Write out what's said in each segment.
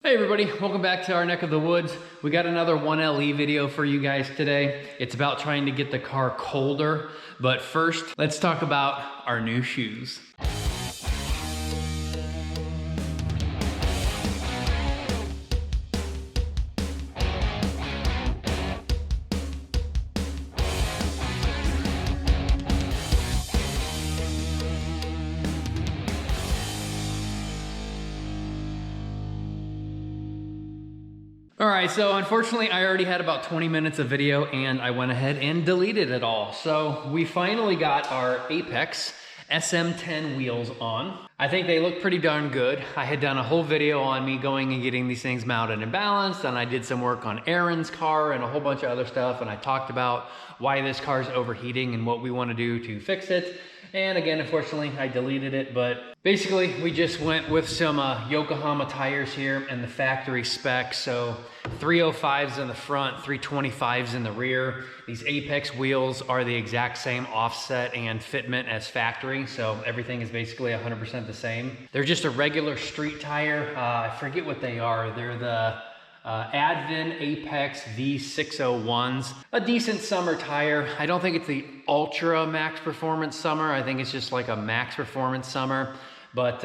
Hey everybody, welcome back to our Neck of the Woods. We got another 1LE video for you guys today. It's about trying to get the car colder, but first, let's talk about our new shoes. All right, so unfortunately I already had about 20 minutes of video and I went ahead and deleted it all. So we finally got our Apex SM10 wheels on. I think they look pretty darn good. I had done a whole video on me going and getting these things mounted and balanced, and I did some work on Aaron's car and a whole bunch of other stuff, and I talked about why this car is overheating and what we want to do to fix it. And again, unfortunately, I deleted it, but basically we just went with some Yokohama tires here and the factory specs. So 305s in the front, 325s in the rear. These Apex wheels are the exact same offset and fitment as factory. So everything is basically 100% the same. They're just a regular street tire. I forget what they are. They're the Advin Apex V601s, a decent summer tire. I don't think it's the ultra max performance summer. I think it's just like a max performance summer, but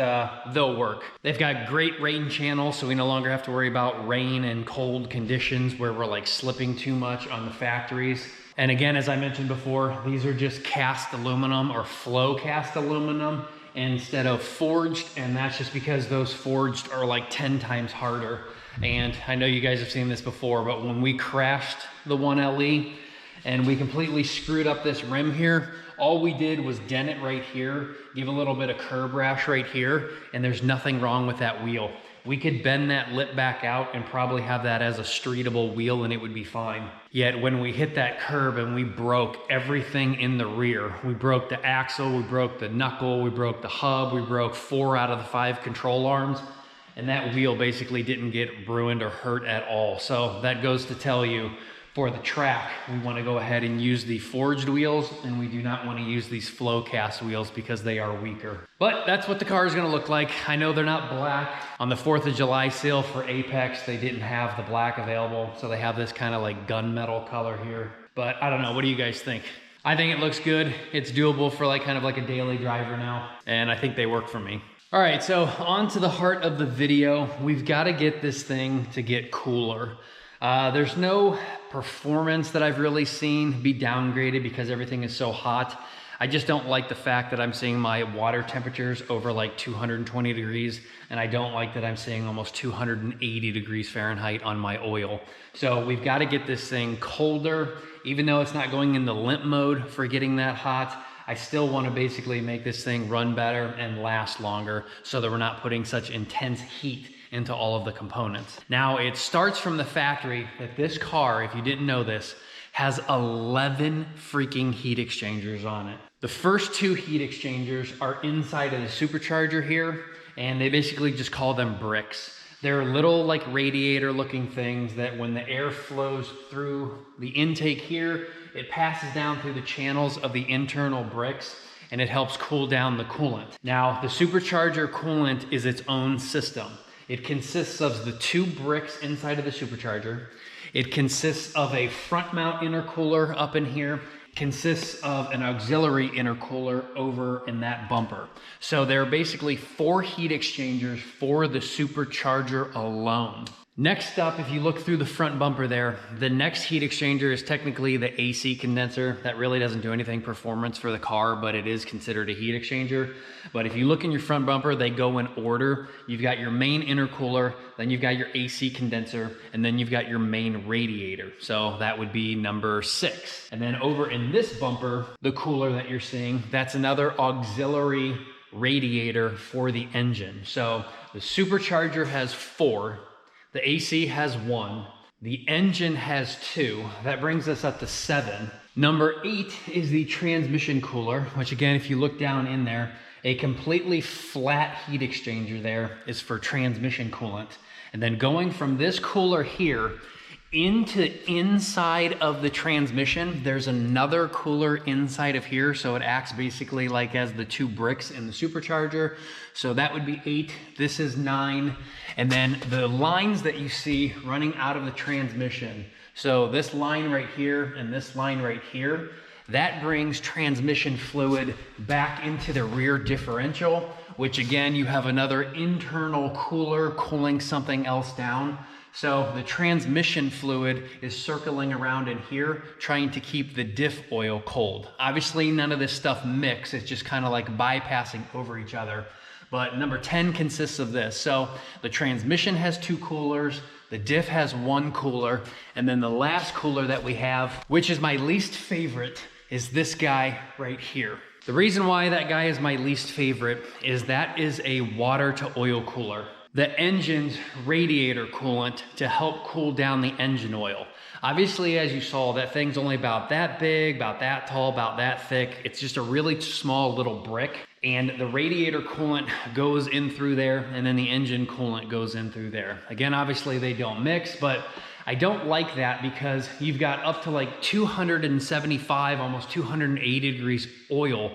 they'll work. They've got great rain channels, so we no longer have to worry about rain and cold conditions where we're like slipping too much on the factories. And again, as I mentioned before, these are just cast aluminum or flow cast aluminum instead of forged, and that's just because those forged are like 10 times harder. And I know you guys have seen this before, but when we crashed the 1LE and we completely screwed up this rim here, all we did was dent it right here, give a little bit of curb rash right here, and there's nothing wrong with that wheel. We could bend that lip back out and probably have that as a streetable wheel and it would be fine. Yet when we hit that curb and we broke everything in the rear, we broke the axle, we broke the knuckle, we broke the hub, we broke 4 out of the 5 control arms. And that wheel basically didn't get ruined or hurt at all. So that goes to tell you, for the track, we want to go ahead and use the forged wheels, and we do not want to use these flow cast wheels because they are weaker. But that's what the car is going to look like. I know they're not black. On the 4th of July sale for Apex, they didn't have the black available, so they have this kind of like gunmetal color here. But I don't know, what do you guys think? I think it looks good. It's doable for like kind of like a daily driver now, and I think they work for me. All right, so on to the heart of the video. We've got to get this thing to get cooler. There's no performance that I've really seen be downgraded because everything is so hot. I just don't like the fact that I'm seeing my water temperatures over like 220 degrees, and I don't like that I'm seeing almost 280 degrees Fahrenheit on my oil. So we've got to get this thing colder. Even though it's not going into limp mode for getting that hot, I still want to basically make this thing run better and last longer so that we're not putting such intense heat into all of the components. Now, it starts from the factory that this car, if you didn't know this, has 11 freaking heat exchangers on it. The first 2 heat exchangers are inside of the supercharger here, and they basically just call them bricks. They're little like radiator looking things that when the air flows through the intake here, it passes down through the channels of the internal bricks and it helps cool down the coolant. Now, the supercharger coolant is its own system. It consists of the 2 bricks inside of the supercharger. It consists of a front mount intercooler up in here. Consists of an auxiliary intercooler over in that bumper. So there are basically 4 heat exchangers for the supercharger alone. Next up, if you look through the front bumper there, the next heat exchanger is technically the AC condenser. That really doesn't do anything performance for the car, but it is considered a heat exchanger. But if you look in your front bumper, they go in order. You've got your main intercooler, then you've got your AC condenser, and then you've got your main radiator. So that would be number 6. And then over in this bumper, the cooler that you're seeing, that's another auxiliary radiator for the engine. So the supercharger has 4. The AC has 1, the engine has 2, that brings us up to 7. Number 8 is the transmission cooler, which again, if you look down in there, a completely flat heat exchanger there is for transmission coolant. And then going from this cooler here inside of the transmission. There's another cooler inside of here, so it acts basically like as the 2 bricks in the supercharger. So that would be 8, this is 9. And then the lines that you see running out of the transmission, so this line right here and this line right here, that brings transmission fluid back into the rear differential, which again, you have another internal cooler cooling something else down. So the transmission fluid is circling around in here, trying to keep the diff oil cold. Obviously, none of this stuff mix. It's just kind of like bypassing over each other. But number 10 consists of this. So the transmission has 2 coolers, the diff has 1 cooler, and then the last cooler that we have, which is my least favorite, is this guy right here. The reason why that guy is my least favorite is that is a water to oil cooler. The engine's radiator coolant to help cool down the engine oil. Obviously, as you saw, that thing's only about that big, about that tall, about that thick. It's just a really small little brick. And the radiator coolant goes in through there, and then the engine coolant goes in through there. Again, obviously they don't mix, but I don't like that because you've got up to like 275, almost 280 degrees oil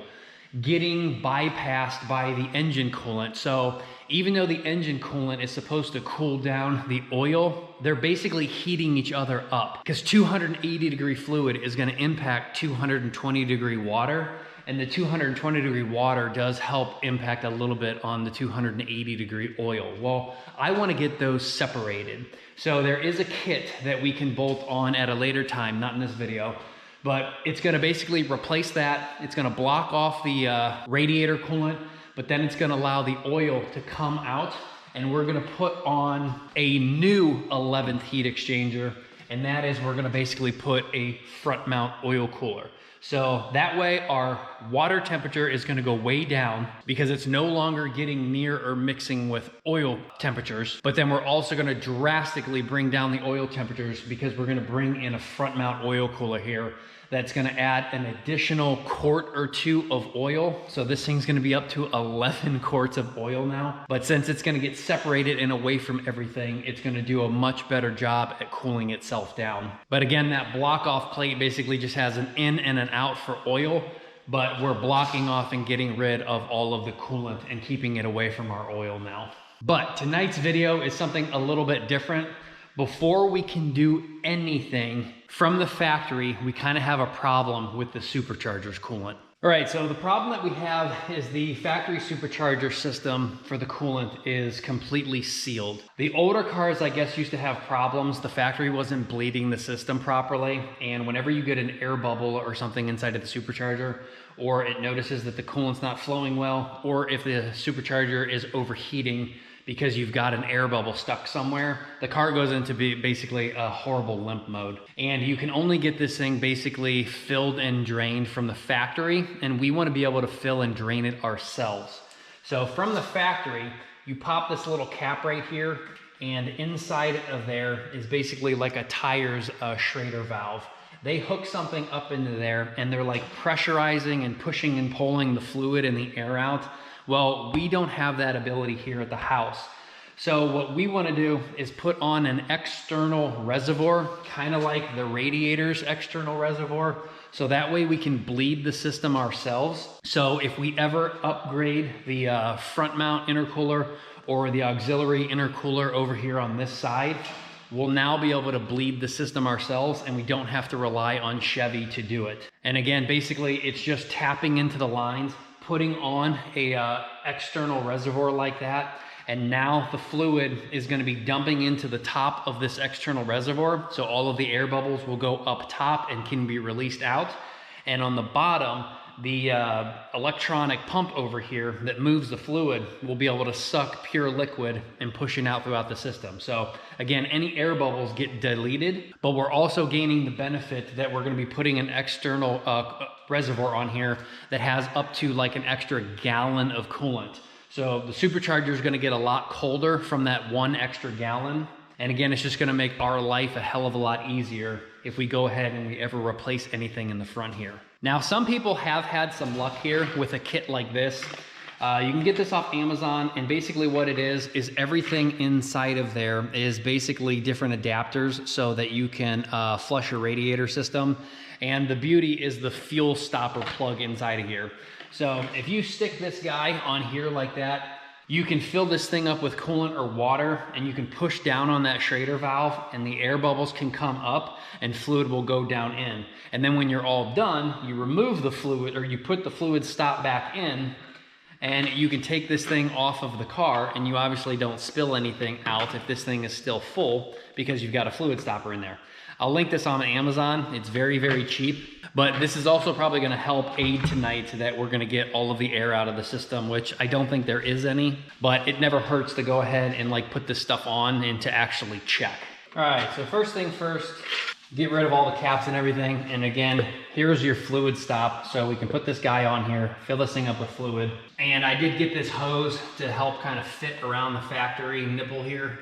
getting bypassed by the engine coolant. So even though the engine coolant is supposed to cool down the oil, they're basically heating each other up because 280 degree fluid is going to impact 220 degree water. And the 220 degree water does help impact a little bit on the 280 degree oil. Well, I want to get those separated. So there is a kit that we can bolt on at a later time, not in this video, but it's going to basically replace that. It's going to block off the radiator coolant, but then it's going to allow the oil to come out, and we're going to put on a new 11th heat exchanger, and that is we're going to basically put a front mount oil cooler. So that way our water temperature is going to go way down because it's no longer getting near or mixing with oil temperatures. But then we're also going to drastically bring down the oil temperatures because we're going to bring in a front mount oil cooler here that's going to add an additional quart or 2 of oil. So this thing's going to be up to 11 quarts of oil now. But since it's going to get separated and away from everything, it's going to do a much better job at cooling itself down. But again, that block off plate basically just has an in and an out for oil, but we're blocking off and getting rid of all of the coolant and keeping it away from our oil now. But tonight's video is something a little bit different. Before we can do anything from the factory, we kind of have a problem with the supercharger's coolant. All right, so the problem that we have is the factory supercharger system for the coolant is completely sealed. The older cars, I guess, used to have problems. The factory wasn't bleeding the system properly, and whenever you get an air bubble or something inside of the supercharger, or it notices that the coolant's not flowing well, or if the supercharger is overheating because you've got an air bubble stuck somewhere, the car goes into basically a horrible limp mode. And you can only get this thing basically filled and drained from the factory, and we want to be able to fill and drain it ourselves. So from the factory, you pop this little cap right here, and inside of there is basically like a tire's Schrader valve. They hook something up into there, and they're like pressurizing and pushing and pulling the fluid and the air out. Well, we don't have that ability here at the house. So what we want to do is put on an external reservoir, kind of like the radiator's external reservoir. So that way we can bleed the system ourselves. So if we ever upgrade the front mount intercooler or the auxiliary intercooler over here on this side, we'll now be able to bleed the system ourselves, and we don't have to rely on Chevy to do it. And again, basically it's just tapping into the lines, putting on a external reservoir like that, and now the fluid is going to be dumping into the top of this external reservoir, so all of the air bubbles will go up top and can be released out. And on the bottom, the electronic pump over here that moves the fluid will be able to suck pure liquid and push it out throughout the system. So again, any air bubbles get deleted, but we're also gaining the benefit that we're going to be putting an external reservoir on here that has up to like an extra gallon of coolant. So the supercharger is going to get a lot colder from that 1 extra gallon. And again, it's just going to make our life a hell of a lot easier if we go ahead and we ever replace anything in the front here. Now, some people have had some luck here with a kit like this. You can get this off Amazon, and basically what it is everything inside of there is basically different adapters so that you can flush your radiator system. And the beauty is the fuel stopper plug inside of here. So if you stick this guy on here like that, you can fill this thing up with coolant or water, and you can push down on that Schrader valve and the air bubbles can come up and fluid will go down in. And then when you're all done, you remove the fluid, or you put the fluid stop back in, and you can take this thing off of the car, and you obviously don't spill anything out if this thing is still full because you've got a fluid stopper in there. I'll link this on Amazon. It's very, very cheap, but this is also probably gonna help aid tonight that we're gonna get all of the air out of the system, which I don't think there is any, but it never hurts to go ahead and like put this stuff on and to actually check. All right, so first thing first, get rid of all the caps and everything. And again, here's your fluid stop. So we can put this guy on here, fill this thing up with fluid. And I did get this hose to help kind of fit around the factory nipple here.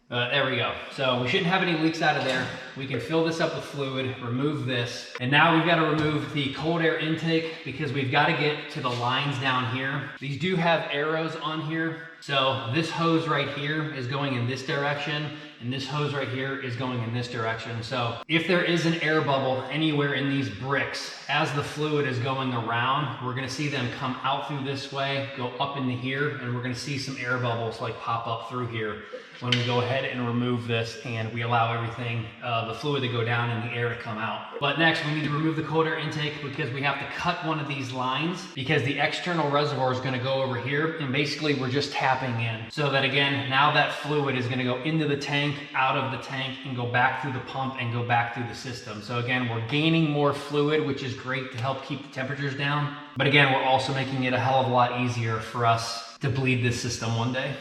There we go. So we shouldn't have any leaks out of there. We can fill this up with fluid, remove this. And now we've got to remove the cold air intake because we've got to get to the lines down here. These do have arrows on here. So this hose right here is going in this direction, and this hose right here is going in this direction. So if there is an air bubble anywhere in these bricks, as the fluid is going around, we're gonna see them come out through this way, go up into here, and we're gonna see some air bubbles like pop up through here when we go ahead and remove this and we allow everything, the fluid to go down and the air to come out. But next we need to remove the cold air intake because we have to cut one of these lines because the external reservoir is gonna go over here, and basically we're just tapping in. So that again, now that fluid is gonna go into the tank, out of the tank, and go back through the pump and go back through the system. So again, we're gaining more fluid, which is great to help keep the temperatures down. But again, we're also making it a hell of a lot easier for us to bleed this system one day.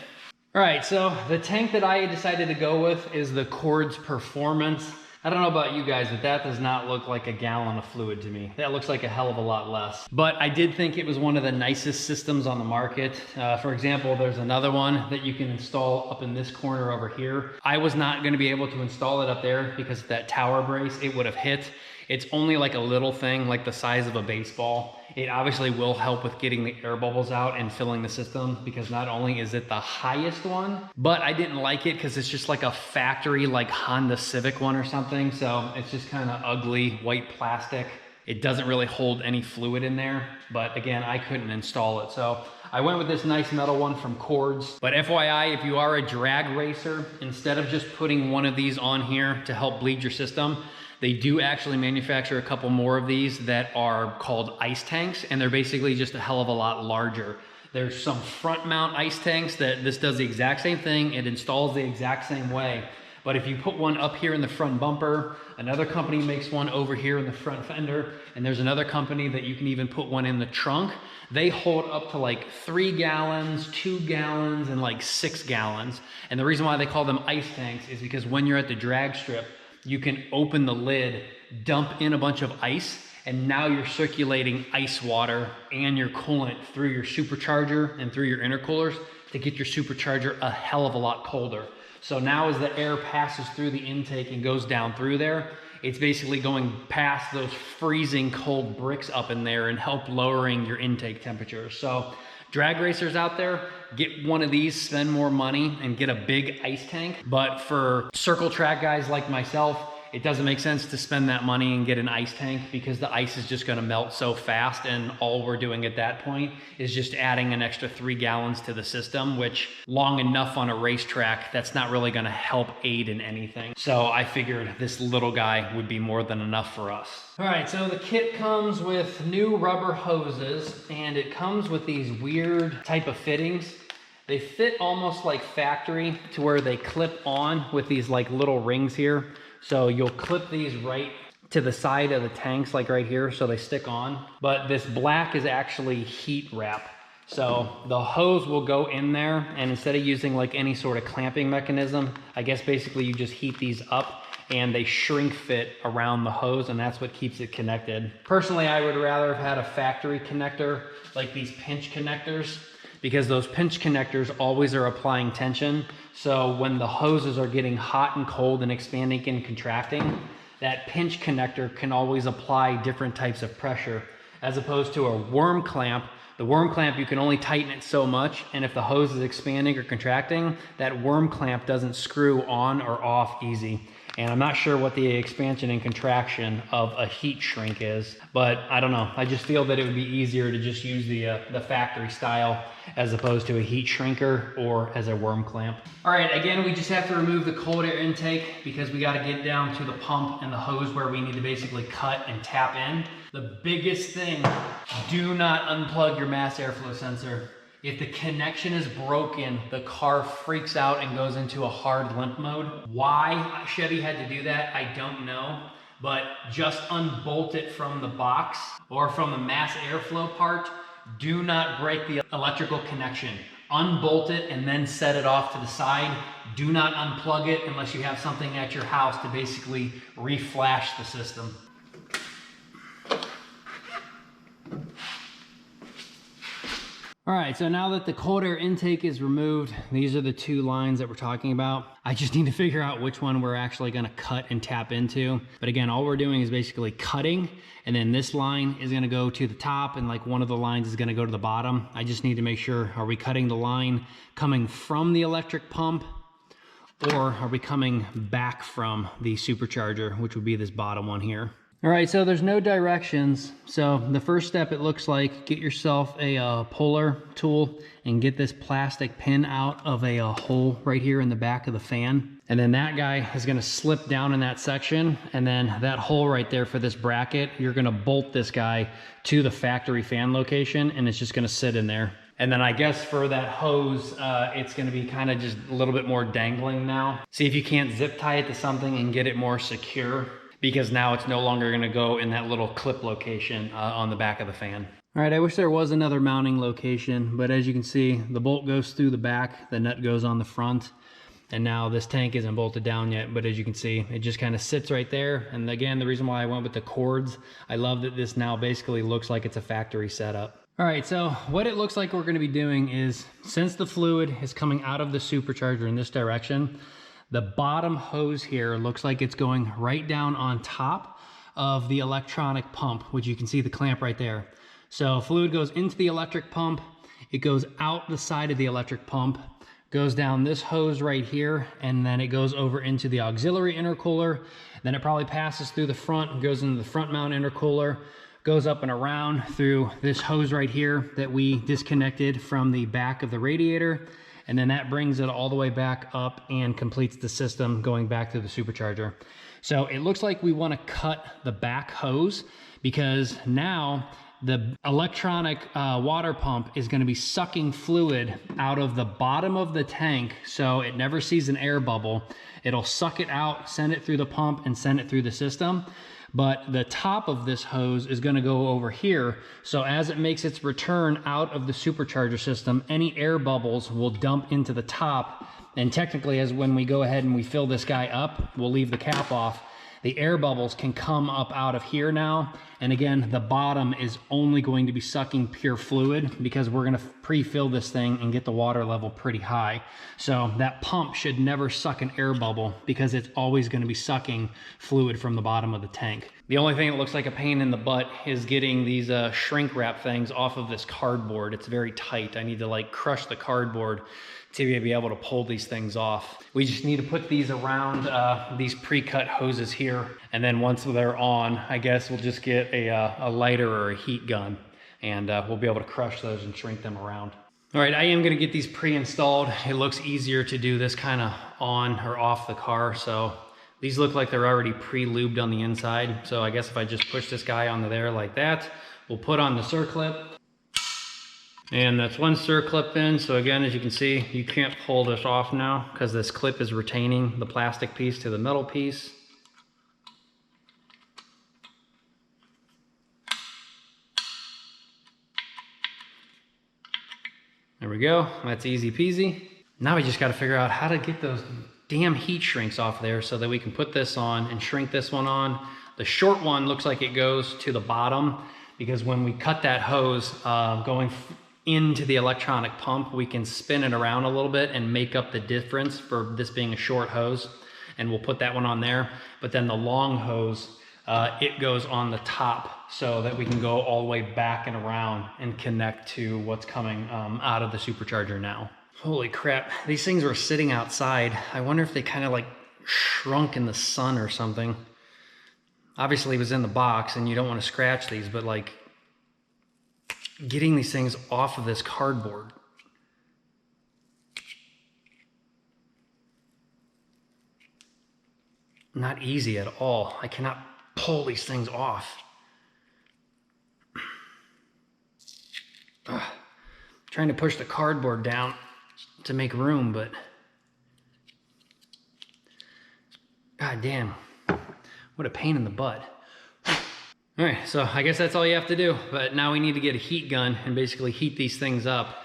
All right, so the tank that I decided to go with is the Cords Performance. I don't know about you guys, but that does not look like a gallon of fluid to me. That looks like a hell of a lot less. But I did think it was one of the nicest systems on the market. For example, there's another one that you can install up in this corner over here. I was not gonna be able to install it up there because of that tower brace, it would have hit. It's only like a little thing, like the size of a baseball. It obviously will help with getting the air bubbles out and filling the system because not only is it the highest one, but I didn't like it because it's just like a factory like Honda Civic one or something. So it's just kind of ugly white plastic. It doesn't really hold any fluid in there, but again, I couldn't install it. So I went with this nice metal one from Cords. But FYI, if you are a drag racer, instead of just putting one of these on here to help bleed your system, they do actually manufacture a couple more of these that are called ice tanks, and they're basically just a hell of a lot larger. There's some front mount ice tanks that this does the exact same thing. It installs the exact same way. But if you put one up here in the front bumper, another company makes one over here in the front fender, and there's another company that you can even put one in the trunk. They hold up to like 3 gallons, 2 gallons, and like 6 gallons. And the reason why they call them ice tanks is because when you're at the drag strip, you can open the lid, dump in a bunch of ice, and now you're circulating ice water and your coolant through your supercharger and through your intercoolers to get your supercharger a hell of a lot colder. So now as the air passes through the intake and goes down through there, it's basically going past those freezing cold bricks up in there and help lowering your intake temperature. So drag racers out there, get one of these, spend more money, and get a big ice tank. But for circle track guys like myself, it doesn't make sense to spend that money and get an ice tank because the ice is just gonna melt so fast, and all we're doing at that point is just adding an extra 3 gallons to the system, which long enough on a racetrack, that's not really gonna help aid in anything. So I figured this little guy would be more than enough for us. All right, so the kit comes with new rubber hoses, and it comes with these weird type of fittings. They fit almost like factory to where they clip on with these like little rings here. So you'll clip these right to the side of the tanks, like right here, so they stick on. But this black is actually heat wrap. So the hose will go in there, and instead of using like any sort of clamping mechanism, I guess basically you just heat these up and they shrink fit around the hose, and that's what keeps it connected. Personally, I would rather have had a factory connector, like these pinch connectors, because those pinch connectors always are applying tension. So when the hoses are getting hot and cold and expanding and contracting, that pinch connector can always apply different types of pressure, as opposed to a worm clamp, The worm clamp, you can only tighten it so much, and if the hose is expanding or contracting, that worm clamp doesn't screw on or off easy. And I'm not sure what the expansion and contraction of a heat shrink is, but I don't know. I just feel that it would be easier to just use the factory style as opposed to a heat shrinker or as a worm clamp. All right, again, we just have to remove the cold air intake because we got to get down to the pump and the hose where we need to basically cut and tap in. The biggest thing, do not unplug your mass airflow sensor. If the connection is broken, the car freaks out and goes into a hard limp mode. Why Chevy had to do that, I don't know, but just unbolt it from the box or from the mass airflow part. Do not break the electrical connection. Unbolt it and then set it off to the side. Do not unplug it unless you have something at your house to basically reflash the system. All right, so now that the cold air intake is removed, these are the two lines that we're talking about. I just need to figure out which one we're actually gonna cut and tap into. But again, all we're doing is basically cutting, and then this line is gonna go to the top, and like one of the lines is gonna go to the bottom. I just need to make sure, are we cutting the line coming from the electric pump, or are we coming back from the supercharger, which would be this bottom one here. All right, so there's no directions. So the first step, it looks like, get yourself a puller tool and get this plastic pin out of a hole right here in the back of the fan. And then that guy is gonna slip down in that section. And then that hole right there for this bracket, you're gonna bolt this guy to the factory fan location, and it's just gonna sit in there. And then I guess for that hose, it's gonna be kind of just a little bit more dangling now. See if you can't zip tie it to something and get it more secure, because now it's no longer gonna go in that little clip location on the back of the fan. All right, I wish there was another mounting location, but as you can see, the bolt goes through the back, the nut goes on the front, and now this tank isn't bolted down yet, but as you can see, it just kind of sits right there. And again, the reason why I went with the cords, I love that this now basically looks like it's a factory setup. All right, so what it looks like we're gonna be doing is, since the fluid is coming out of the supercharger in this direction, the bottom hose here looks like it's going right down on top of the electronic pump, which you can see the clamp right there. So fluid goes into the electric pump, it goes out the side of the electric pump, goes down this hose right here, and then it goes over into the auxiliary intercooler. Then it probably passes through the front and goes into the front mount intercooler, goes up and around through this hose right here that we disconnected from the back of the radiator. And then that brings it all the way back up and completes the system going back to the supercharger. So it looks like we want to cut the back hose, because now the electronic water pump is going to be sucking fluid out of the bottom of the tank, so it never sees an air bubble. It'll suck it out, send it through the pump, and send it through the system. But the top of this hose is going to go over here. So as it makes its return out of the supercharger system, any air bubbles will dump into the top. And technically, as when we go ahead and we fill this guy up, we'll leave the cap off, the air bubbles can come up out of here now. And again, the bottom is only going to be sucking pure fluid, because we're going to pre-fill this thing and get the water level pretty high. So that pump should never suck an air bubble, because it's always going to be sucking fluid from the bottom of the tank. The only thing that looks like a pain in the butt is getting these shrink wrap things off of this cardboard. It's very tight. I need to like crush the cardboard to be able to pull these things off. We just need to put these around these pre-cut hoses here, and then once they're on, I guess we'll just get a lighter or a heat gun, and we'll be able to crush those and shrink them around. All right, I am gonna get these pre-installed. It looks easier to do this kind of on or off the car, so these look like they're already pre-lubed on the inside. So I guess if I just push this guy onto there like that, we'll put on the circlip. And that's one circlip in. So again, as you can see, you can't pull this off now because this clip is retaining the plastic piece to the metal piece. There we go, that's easy peasy. Now we just gotta figure out how to get those damn heat shrinks off there so that we can put this on and shrink this one on. The short one looks like it goes to the bottom, because when we cut that hose going into the electronic pump, we can spin it around a little bit and make up the difference for this being a short hose, and we'll put that one on there. But then the long hose it goes on the top so that we can go all the way back and around and connect to what's coming out of the supercharger now. Holy crap, these things were sitting outside. I wonder if they kind of like shrunk in the sun or something. Obviously it was in the box and you don't want to scratch these, but like getting these things off of this cardboard. Not easy at all. I cannot pull these things off. Ugh. Trying to push the cardboard down to make room, but god damn, what a pain in the butt. All right, so I guess that's all you have to do, but now we need to get a heat gun and basically heat these things up,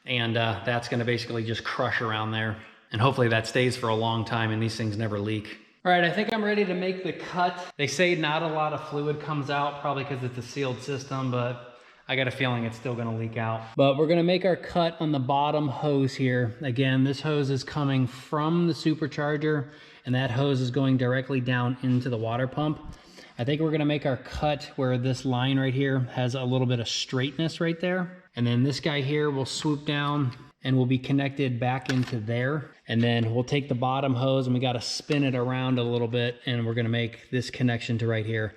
and that's gonna basically just crush around there, and hopefully that stays for a long time and these things never leak. All right, I think I'm ready to make the cut. They say not a lot of fluid comes out, probably because it's a sealed system, but I got a feeling it's still gonna leak out. But we're gonna make our cut on the bottom hose here. Again, this hose is coming from the supercharger, and that hose is going directly down into the water pump. I think we're gonna make our cut where this line right here has a little bit of straightness right there. And then this guy here will swoop down and will be connected back into there. And then we'll take the bottom hose and we gotta spin it around a little bit, and we're gonna make this connection to right here.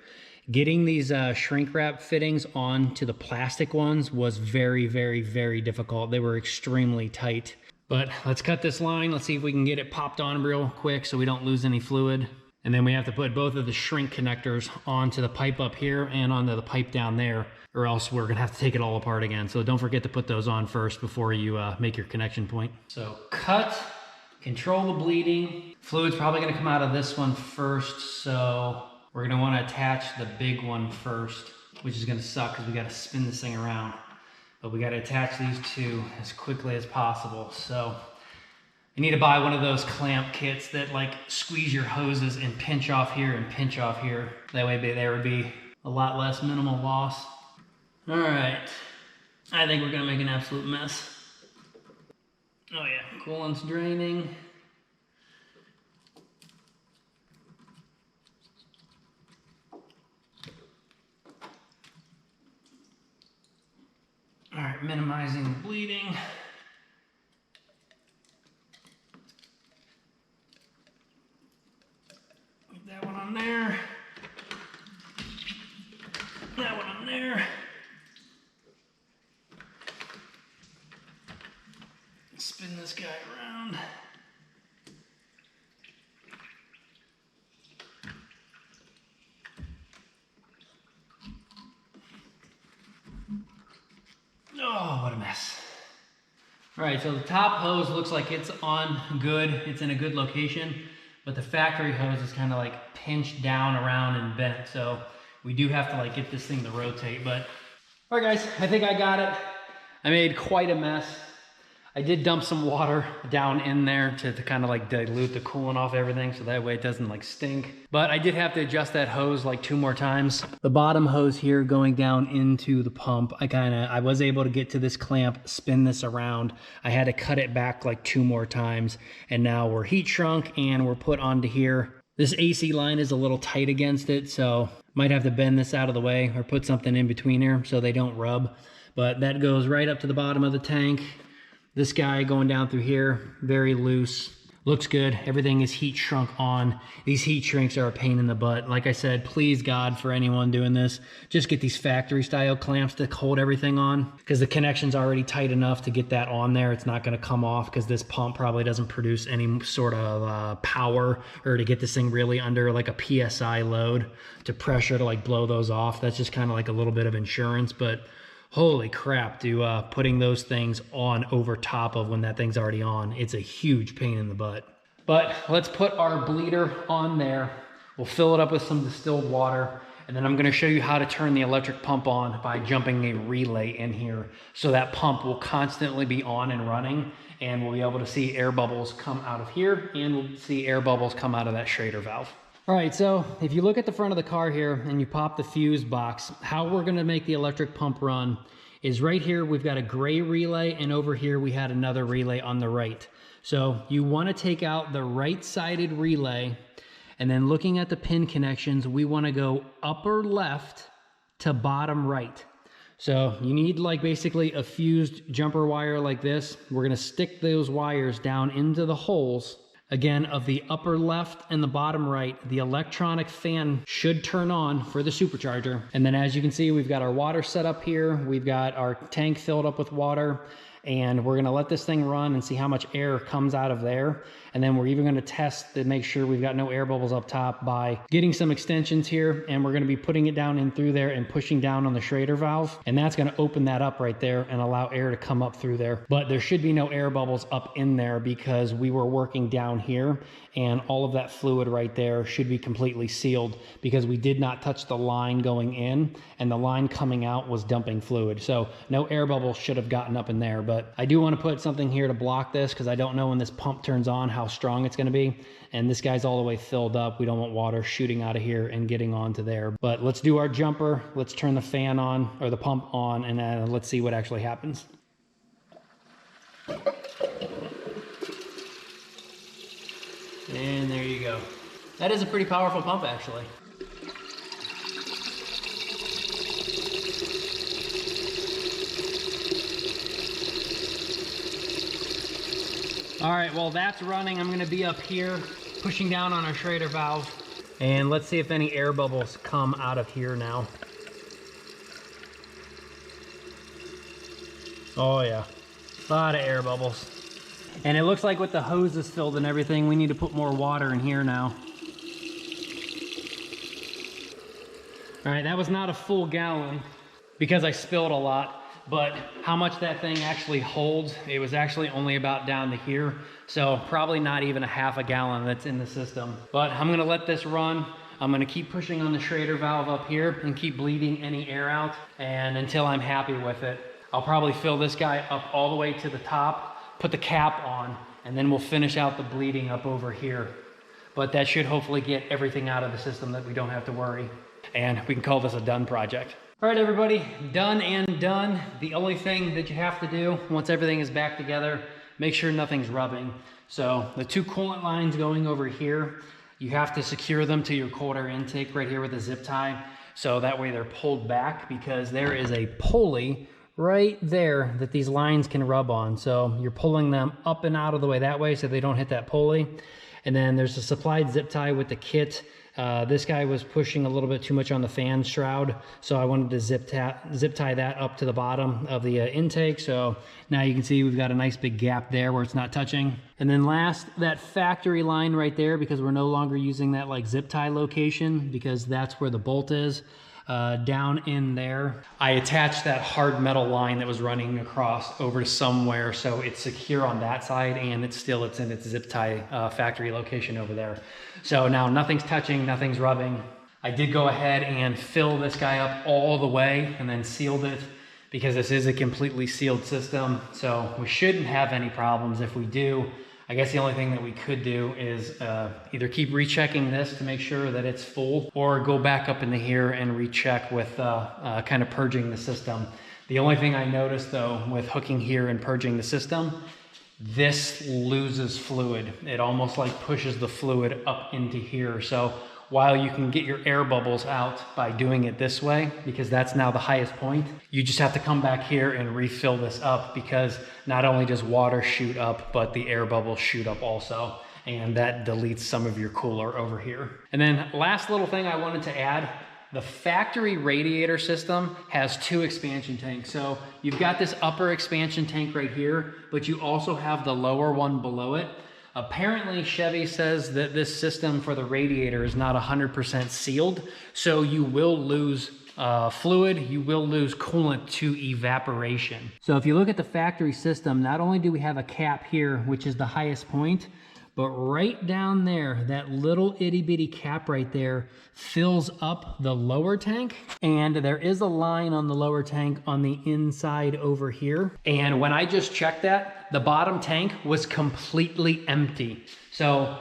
Getting these shrink wrap fittings onto the plastic ones was very, very, very difficult. They were extremely tight. But let's cut this line. Let's see if we can get it popped on real quick so we don't lose any fluid. And then we have to put both of the shrink connectors onto the pipe up here and onto the pipe down there, or else we're gonna have to take it all apart again. So don't forget to put those on first before you make your connection point. So cut, control the bleeding. Fluid's probably gonna come out of this one first, so we're gonna wanna attach the big one first, which is gonna suck because we gotta spin this thing around. But we gotta attach these two as quickly as possible. So you need to buy one of those clamp kits that like squeeze your hoses and pinch off here and pinch off here. That way there would be a lot less minimal loss. All right, I think we're gonna make an absolute mess. Oh yeah, coolant's draining. All right, minimizing the bleeding. Get that one on there. That one on there. Spin this guy around. Oh, what a mess. All right, so the top hose looks like it's on good. It's in a good location, but the factory hose is kind of like pinched down around and bent. So we do have to like get this thing to rotate, but all right guys, I think I got it. I made quite a mess. I did dump some water down in there to kind of like dilute the coolant off everything so that way it doesn't like stink. But I did have to adjust that hose like 2 more times. The bottom hose here going down into the pump, I was able to get to this clamp, spin this around. I had to cut it back like 2 more times, and now we're heat shrunk and we're put onto here. This AC line is a little tight against it, so might have to bend this out of the way or put something in between here so they don't rub. But that goes right up to the bottom of the tank. This guy going down through here, very loose. Looks good. Everything is heat shrunk on. These heat shrinks are a pain in the butt. Like I said, please God, for anyone doing this, just get these factory style clamps to hold everything on, because the connection's already tight enough to get that on there. It's not going to come off because this pump probably doesn't produce any sort of power, or to get this thing really under like a PSI load to pressure to like blow those off. That's just kind of like a little bit of insurance, but holy crap, putting those things on over top of when that thing's already on, it's a huge pain in the butt. But let's put our bleeder on there. We'll fill it up with some distilled water, and then I'm gonna show you how to turn the electric pump on by jumping a relay in here. So that pump will constantly be on and running, and we'll be able to see air bubbles come out of here, and we'll see air bubbles come out of that Schrader valve. All right, so if you look at the front of the car here and you pop the fuse box, how we're gonna make the electric pump run is right here, we've got a gray relay, and over here we had another relay on the right. So you wanna take out the right-sided relay, And then looking at the pin connections, we want to go upper left to bottom right. So you need like basically a fused jumper wire like this. We're going to stick those wires down into the holes. Again, of the upper left and the bottom right, the electronic fan should turn on for the supercharger. And then as you can see, we've got our water set up here. We've got our tank filled up with water. And we're gonna let this thing run and see how much air comes out of there. And then we're even gonna test to make sure we've got no air bubbles up top by getting some extensions here. And we're gonna be putting it down in through there and pushing down on the Schrader valve. And that's gonna open that up right there and allow air to come up through there. But there should be no air bubbles up in there because we were working down here, and all of that fluid right there should be completely sealed because we did not touch the line going in, and the line coming out was dumping fluid. So no air bubbles should have gotten up in there. But I do want to put something here to block this because I don't know when this pump turns on how strong it's going to be. And this guy's all the way filled up. We don't want water shooting out of here and getting onto there. But let's do our jumper. Let's turn the fan on, or the pump on, and let's see what actually happens. And there you go. That is a pretty powerful pump, actually. All right, well, that's running. I'm gonna be up here pushing down on our Schrader valve. And let's see if any air bubbles come out of here now. Oh yeah, a lot of air bubbles. And it looks like with the hoses filled and everything, we need to put more water in here now. All right, that was not a full gallon because I spilled a lot, but how much that thing actually holds, it was actually only about down to here. So probably not even a half a gallon that's in the system. But I'm gonna let this run. I'm gonna keep pushing on the Schrader valve up here and keep bleeding any air out. And until I'm happy with it, I'll probably fill this guy up all the way to the top, put the cap on, and then we'll finish out the bleeding up over here. But that should hopefully get everything out of the system that we don't have to worry. And we can call this a done project. All right, everybody, done and done. The only thing that you have to do once everything is back together, make sure nothing's rubbing. So the two coolant lines going over here, you have to secure them to your cold air intake right here with a zip tie. So that way they're pulled back, because there is a pulley right there that these lines can rub on. So you're pulling them up and out of the way that way so they don't hit that pulley. And then there's a supplied zip tie with the kit. This guy was pushing a little bit too much on the fan shroud, so I wanted to zip tie that up to the bottom of the intake. So now you can see we've got a nice big gap there where it's not touching. And then last, that factory line right there, because we're no longer using that like zip tie location, because that's where the bolt is. Down in there, I attached that hard metal line that was running across over somewhere, so it's secure on that side, and it's in its zip tie factory location over there. So now nothing's touching, nothing's rubbing. I did go ahead and fill this guy up all the way and then sealed it, because this is a completely sealed system, so we shouldn't have any problems. If we do, I guess the only thing that we could do is either keep rechecking this to make sure that it's full, or go back up into here and recheck with kind of purging the system. The only thing I noticed though with hooking here and purging the system, this loses fluid. It almost like pushes the fluid up into here. So while you can get your air bubbles out by doing it this way, because that's now the highest point, you just have to come back here and refill this up, because not only does water shoot up, but the air bubbles shoot up also. And that deletes some of your cooler over here. And then last little thing I wanted to add, the factory radiator system has two expansion tanks. So you've got this upper expansion tank right here, but you also have the lower one below it. Apparently Chevy says that this system for the radiator is not 100% sealed, so you will lose fluid, you will lose coolant to evaporation. So if you look at the factory system, not only do we have a cap here, which is the highest point, but right down there, that little itty bitty cap right there fills up the lower tank. And there is a line on the lower tank on the inside over here. And when I just checked that, the bottom tank was completely empty. So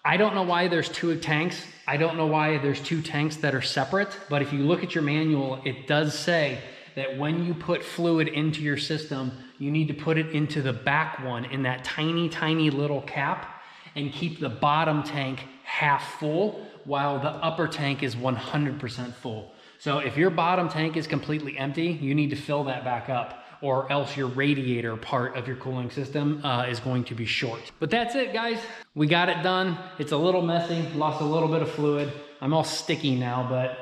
I don't know why there's two tanks. I don't know why there's two tanks that are separate, but if you look at your manual, it does say that when you put fluid into your system, you need to put it into the back one in that tiny, tiny little cap. and keep the bottom tank half full while the upper tank is 100% full. So if your bottom tank is completely empty, you need to fill that back up, or else your radiator part of your cooling system is going to be short. But that's it, guys. We got it done. It's a little messy, lost a little bit of fluid. I'm all sticky now, but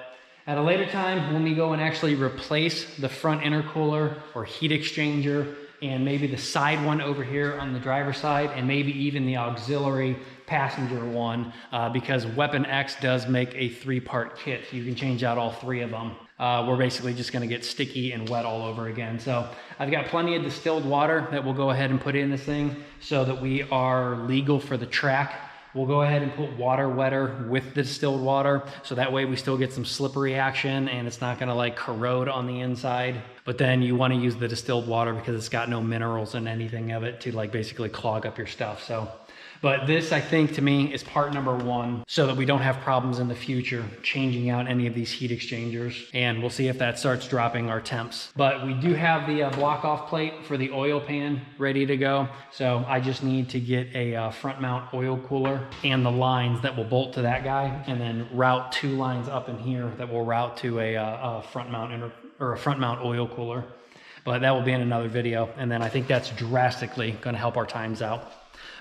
at a later time, when we go and actually replace the front intercooler or heat exchanger, and maybe the side one over here on the driver's side, and maybe even the auxiliary passenger one, because Weapon X does make a 3-part kit. You can change out all 3 of them. We're basically just gonna get sticky and wet all over again. So I've got plenty of distilled water that we'll go ahead and put in this thing so that we are legal for the track. We'll go ahead and put water wetter with the distilled water, so that way we still get some slippery action and it's not gonna like corrode on the inside. But then you wanna use the distilled water because it's got no minerals in anything of it to like basically clog up your stuff. So, but this, I think, to me, is part number 1 so that we don't have problems in the future changing out any of these heat exchangers. And we'll see if that starts dropping our temps. But we do have the block off plate for the oil pan ready to go. So I just need to get a front mount oil cooler and the lines that will bolt to that guy, and then route 2 lines up in here that will route to a front mount or a front mount oil cooler. But that will be in another video. And then I think that's drastically gonna help our times out.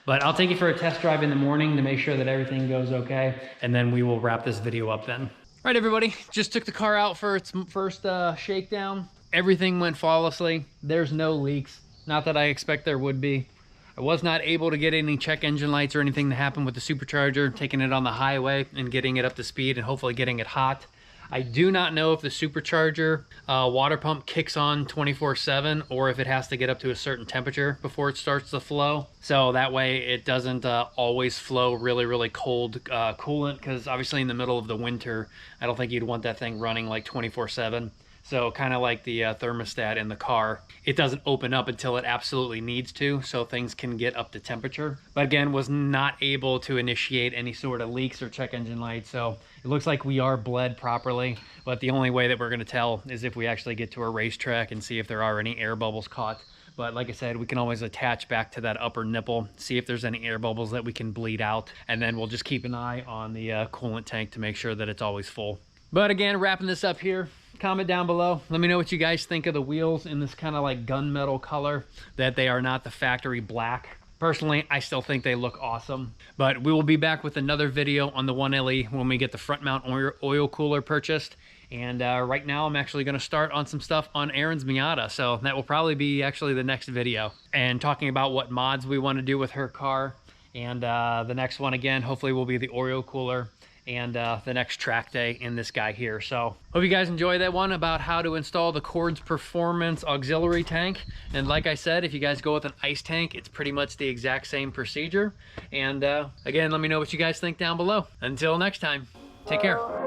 But I'll take you for a test drive in the morning to make sure that everything goes okay, and then we will wrap this video up then. All right, everybody, just took the car out for its first shakedown. Everything went flawlessly. There's no leaks. Not that I expect there would be. I was not able to get any check engine lights or anything to happen with the supercharger, taking it on the highway and getting it up to speed and hopefully getting it hot. I do not know if the supercharger water pump kicks on 24/7 or if it has to get up to a certain temperature before it starts to flow. So that way it doesn't always flow really cold coolant, because obviously in the middle of the winter, I don't think you'd want that thing running like 24/7. So kind of like the thermostat in the car, it doesn't open up until it absolutely needs to, so things can get up to temperature. But again, was not able to initiate any sort of leaks or check engine lights, so it looks like we are bled properly. But the only way that we're gonna tell is if we actually get to a racetrack and see if there are any air bubbles caught. But like I said, we can always attach back to that upper nipple, see if there's any air bubbles that we can bleed out, and then we'll just keep an eye on the coolant tank to make sure that it's always full. But again, wrapping this up here, comment down below. Let me know what you guys think of the wheels in this kind of like gunmetal color, that they are not the factory black. Personally, I still think they look awesome. But we will be back with another video on the 1LE when we get the front mount oil cooler purchased. And right now I'm actually gonna start on some stuff on Erin's Miata. So that will probably be actually the next video. And talking about what mods we wanna do with her car. And the next one again, hopefully will be the oil cooler and the next track day in this guy here. So hope you guys enjoy that one about how to install the Cord's Performance auxiliary tank. And like I said, if you guys go with an ice tank, it's pretty much the exact same procedure. And again, let me know what you guys think down below. Until next time, take care.